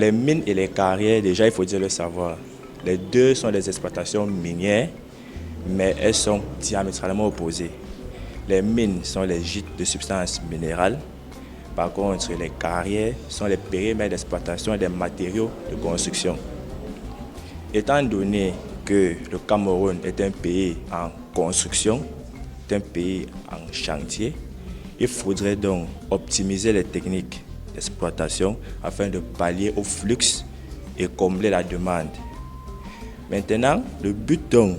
Les mines et les carrières, déjà, il faut dire le savoir. Les deux sont des exploitations minières, mais elles sont diamétralement opposées. Les mines sont les gîtes de substances minérales. Par contre, les carrières sont les périmètres d'exploitation des matériaux de construction. Étant donné que le Cameroun est un pays en construction, est un pays en chantier, il faudrait donc optimiser les techniques d'exploitation afin de pallier au flux et combler la demande. Maintenant, le but donc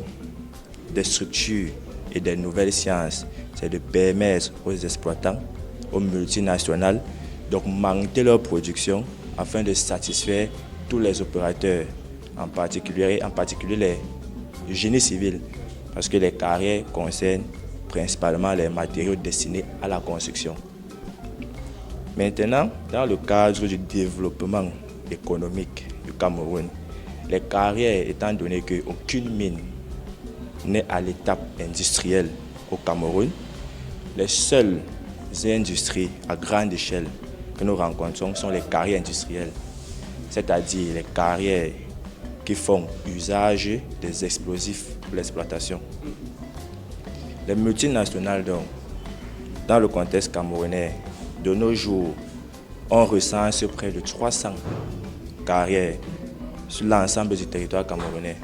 des structures et des nouvelles sciences, c'est de permettre aux exploitants, aux multinationales, d'augmenter leur production afin de satisfaire tous les opérateurs, en particulier les génies civils, parce que les carrières concernent principalement les matériaux destinés à la construction. Maintenant, dans le cadre du développement économique du Cameroun, les carrières, étant donné qu'aucune mine n'est à l'étape industrielle au Cameroun, les seules industries à grande échelle que nous rencontrons sont les carrières industrielles, c'est-à-dire les carrières qui font usage des explosifs pour l'exploitation. Les multinationales, donc, dans le contexte camerounais, de nos jours, on recense près de 300 carrières sur l'ensemble du territoire camerounais.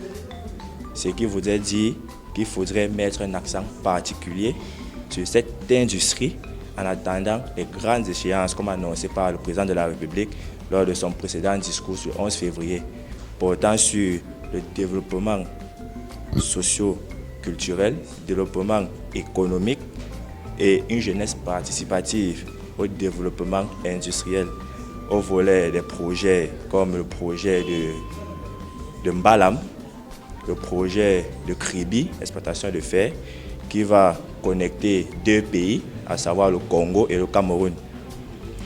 Ce qui voudrait dire qu'il faudrait mettre un accent particulier sur cette industrie en attendant les grandes échéances comme annoncé par le président de la République lors de son précédent discours le 11 février, portant sur le développement socio-culturel, développement économique et une jeunesse participative au développement industriel, au volet des projets comme le projet de Mbalam, le projet de Kribi, exploitation de fer, qui va connecter deux pays, à savoir le Congo et le Cameroun.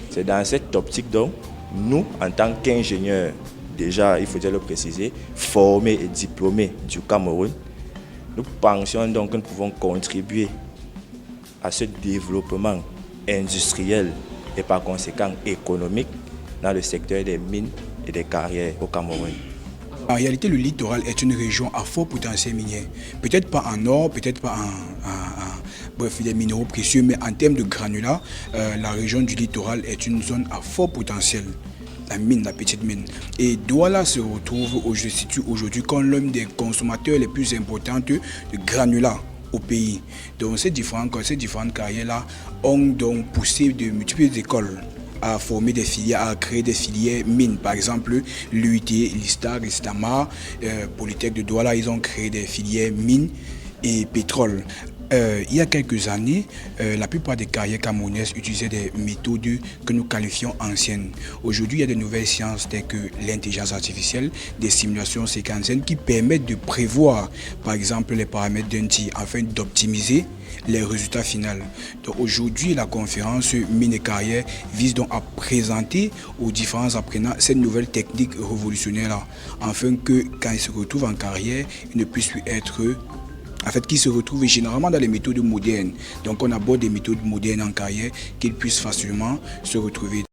C'est dans cette optique donc, nous, en tant qu'ingénieurs, déjà, il faut déjà le préciser, formés et diplômés du Cameroun, nous pensions donc que nous pouvons contribuer à ce développement industriel et par conséquent économique dans le secteur des mines et des carrières au Cameroun. En réalité, le littoral est une région à fort potentiel minier. Peut-être pas en or, peut-être pas bref, des minéraux précieux, mais en termes de granulats, la région du littoral est une zone à fort potentiel. La mine, la petite mine. Et Douala se situe aujourd'hui comme l'un des consommateurs les plus importants de granulats au pays. Donc ces différentes carrières-là ont donc poussé de multiples écoles à former des filières, à créer des filières mines. Par exemple, l'UIT, l'ISTAR, l'ISTAMA, Polytech de Douala, ils ont créé des filières mines et pétrole. Il y a quelques années, la plupart des carrières camerounaises utilisaient des méthodes que nous qualifions anciennes. Aujourd'hui, il y a de nouvelles sciences telles que l'intelligence artificielle, des simulations séquentielles qui permettent de prévoir, par exemple, les paramètres d'un tir afin d'optimiser les résultats finaux. Donc aujourd'hui, la conférence Mines et Carrières vise donc à présenter aux différents apprenants cette nouvelle technique révolutionnaire-là, afin que quand ils se retrouvent en carrière, ils ne puissent plus être qui se retrouvent généralement dans les méthodes modernes. Donc on aborde des méthodes modernes en carrière qu'ils puissent facilement se retrouver.